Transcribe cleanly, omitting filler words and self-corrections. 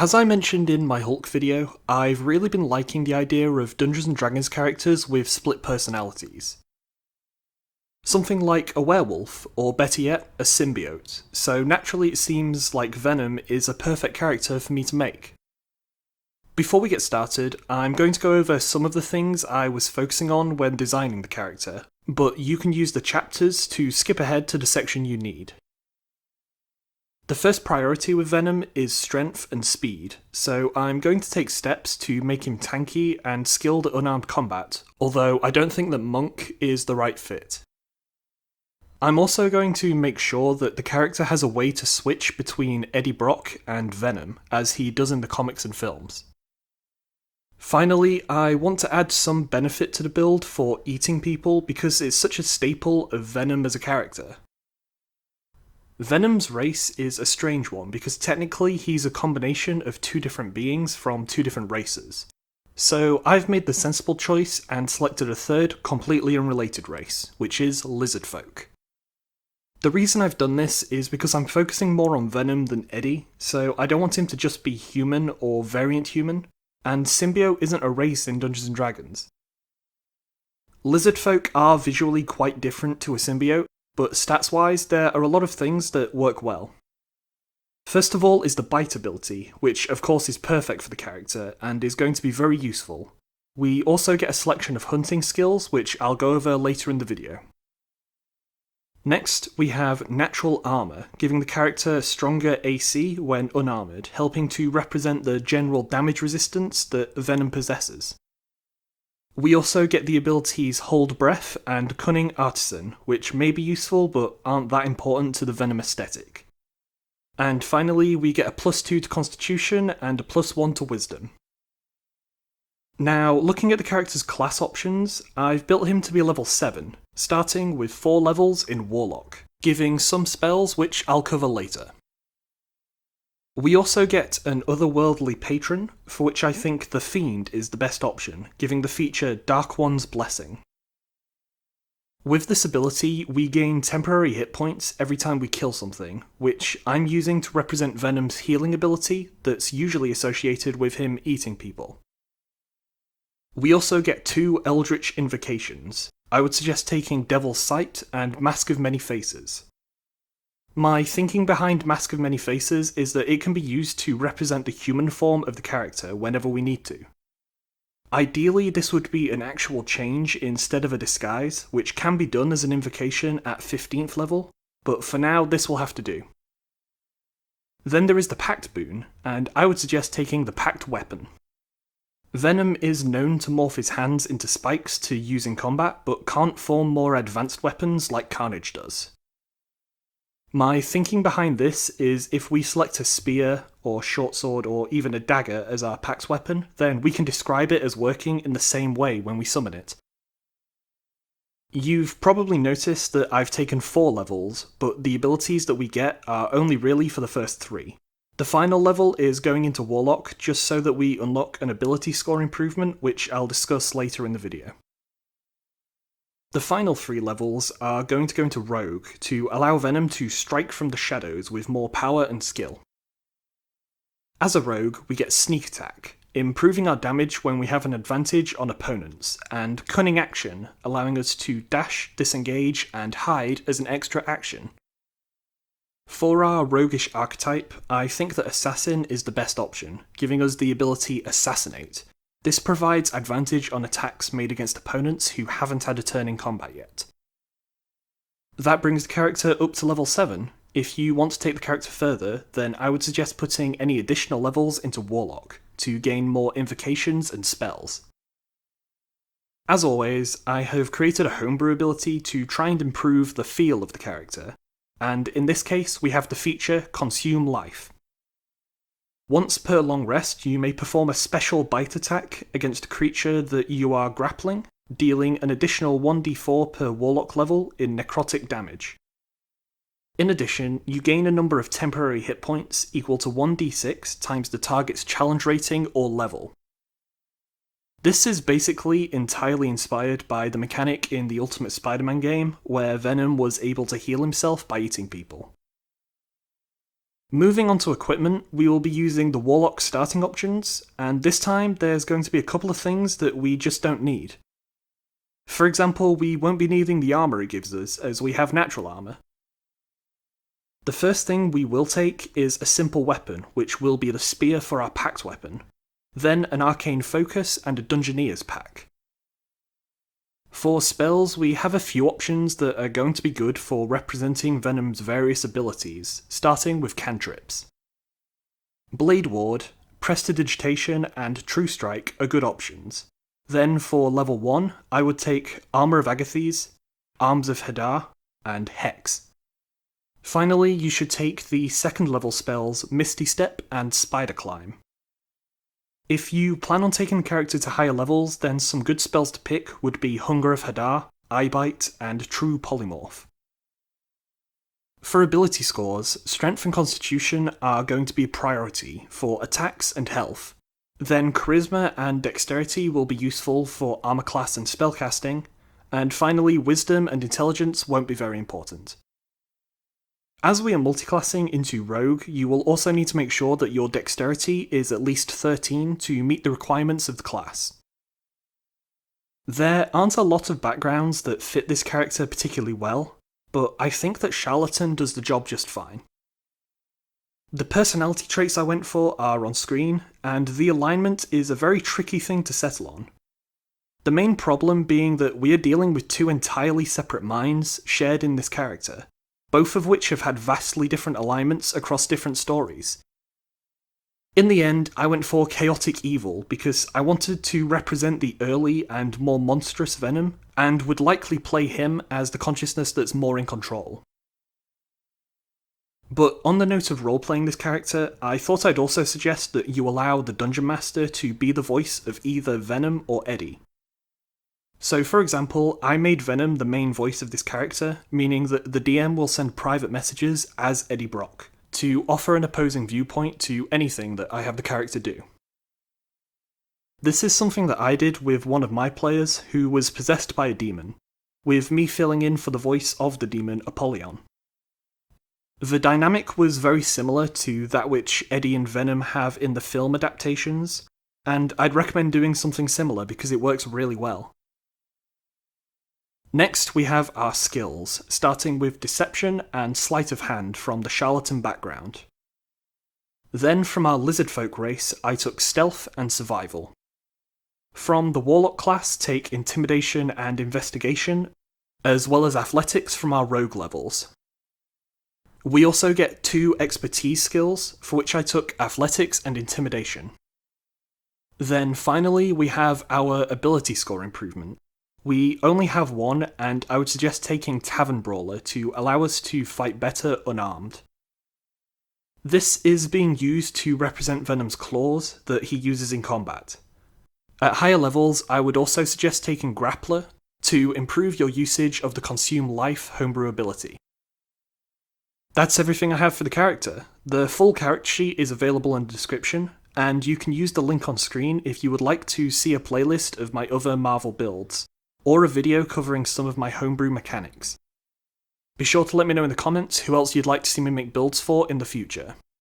As I mentioned in my Hulk video, I've really been liking the idea of Dungeons & Dragons characters with split personalities. Something like a werewolf, or better yet, a symbiote, so naturally it seems like Venom is a perfect character for me to make. Before we get started, I'm going to go over some of the things I was focusing on when designing the character, but you can use the chapters to skip ahead to the section you need. The first priority with Venom is strength and speed, so I'm going to take steps to make him tanky and skilled at unarmed combat, although I don't think that Monk is the right fit. I'm also going to make sure that the character has a way to switch between Eddie Brock and Venom, as he does in the comics and films. Finally, I want to add some benefit to the build for eating people because it's such a staple of Venom as a character. Venom's race is a strange one because technically he's a combination of two different beings from two different races. So I've made the sensible choice and selected a third, completely unrelated race, which is lizard folk. The reason I've done this is because I'm focusing more on Venom than Eddie, so I don't want him to just be human or variant human, and symbiote isn't a race in Dungeons & Dragons. Lizard folk are visually quite different to a symbiote, but stats-wise, there are a lot of things that work well. First of all is the bite ability, which of course is perfect for the character, and is going to be very useful. We also get a selection of hunting skills, which I'll go over later in the video. Next, we have natural armour, giving the character stronger AC when unarmoured, helping to represent the general damage resistance that Venom possesses. We also get the abilities Hold Breath and Cunning Artisan, which may be useful but aren't that important to the Venom aesthetic. And finally, we get a +2 to Constitution and a +1 to Wisdom. Now, looking at the character's class options, I've built him to be level 7, starting with 4 levels in Warlock, giving some spells which I'll cover later. We also get an otherworldly patron, for which I think the Fiend is the best option, giving the feature Dark One's Blessing. With this ability, we gain temporary hit points every time we kill something, which I'm using to represent Venom's healing ability that's usually associated with him eating people. We also get 2 Eldritch Invocations. I would suggest taking Devil's Sight and Mask of Many Faces. My thinking behind Mask of Many Faces is that it can be used to represent the human form of the character whenever we need to. Ideally, this would be an actual change instead of a disguise, which can be done as an invocation at 15th level, but for now this will have to do. Then there is the Pact Boon, and I would suggest taking the Pact Weapon. Venom is known to morph his hands into spikes to use in combat, but can't form more advanced weapons like Carnage does. My thinking behind this is if we select a spear, or short sword, or even a dagger as our Pact weapon, then we can describe it as working in the same way when we summon it. You've probably noticed that I've taken 4 levels, but the abilities that we get are only really for the first 3. The final level is going into Warlock just so that we unlock an ability score improvement, which I'll discuss later in the video. The final 3 levels are going to go into Rogue to allow Venom to strike from the shadows with more power and skill. As a Rogue, we get Sneak Attack, improving our damage when we have an advantage on opponents, and Cunning Action, allowing us to dash, disengage, and hide as an extra action. For our roguish archetype, I think that Assassin is the best option, giving us the ability Assassinate. This provides advantage on attacks made against opponents who haven't had a turn in combat yet. That brings the character up to level 7. If you want to take the character further, then I would suggest putting any additional levels into Warlock to gain more invocations and spells. As always, I have created a homebrew ability to try and improve the feel of the character, and in this case we have the feature Consume Life. Once per long rest, you may perform a special bite attack against a creature that you are grappling, dealing an additional 1d4 per Warlock level in necrotic damage. In addition, you gain a number of temporary hit points equal to 1d6 times the target's challenge rating or level. This is basically entirely inspired by the mechanic in the Ultimate Spider-Man game, where Venom was able to heal himself by eating people. Moving on to equipment, we will be using the Warlock starting options, and this time there's going to be a couple of things that we just don't need. For example, we won't be needing the armor it gives us, as we have natural armor. The first thing we will take is a simple weapon, which will be the spear for our packed weapon, then an arcane focus and a dungeoneer's pack. For spells, we have a few options that are going to be good for representing Venom's various abilities, starting with cantrips. Blade Ward, Prestidigitation, and True Strike are good options. Then for level 1, I would take Armour of Agathes, Arms of Hadar, and Hex. Finally, you should take the second level spells Misty Step and Spider Climb. If you plan on taking the character to higher levels, then some good spells to pick would be Hunger of Hadar, Eyebite, and True Polymorph. For ability scores, Strength and Constitution are going to be a priority for attacks and health. Then Charisma and Dexterity will be useful for armor class and spellcasting, and finally Wisdom and Intelligence won't be very important. As we are multiclassing into Rogue, you will also need to make sure that your Dexterity is at least 13 to meet the requirements of the class. There aren't a lot of backgrounds that fit this character particularly well, but I think that Charlatan does the job just fine. The personality traits I went for are on screen, and the alignment is a very tricky thing to settle on. The main problem being that we are dealing with two entirely separate minds shared in this character, both of which have had vastly different alignments across different stories. In the end, I went for Chaotic Evil because I wanted to represent the early and more monstrous Venom, and would likely play him as the consciousness that's more in control. But on the note of role-playing this character, I thought I'd also suggest that you allow the Dungeon Master to be the voice of either Venom or Eddie. So for example, I made Venom the main voice of this character, meaning that the DM will send private messages as Eddie Brock, to offer an opposing viewpoint to anything that I have the character do. This is something that I did with one of my players who was possessed by a demon, with me filling in for the voice of the demon Apollyon. The dynamic was very similar to that which Eddie and Venom have in the film adaptations, and I'd recommend doing something similar because it works really well. Next, we have our skills, starting with Deception and Sleight of Hand from the Charlatan background. Then from our Lizardfolk race, I took Stealth and Survival. From the Warlock class, take Intimidation and Investigation, as well as Athletics from our Rogue levels. We also get 2 Expertise skills, for which I took Athletics and Intimidation. Then finally, we have our Ability score improvement. We only have one, and I would suggest taking Tavern Brawler to allow us to fight better unarmed. This is being used to represent Venom's claws that he uses in combat. At higher levels, I would also suggest taking Grappler to improve your usage of the Consume Life Homebrew Ability. That's everything I have for the character. The full character sheet is available in the description, and you can use the link on screen if you would like to see a playlist of my other Marvel builds, or a video covering some of my homebrew mechanics. Be sure to let me know in the comments who else you'd like to see me make builds for in the future.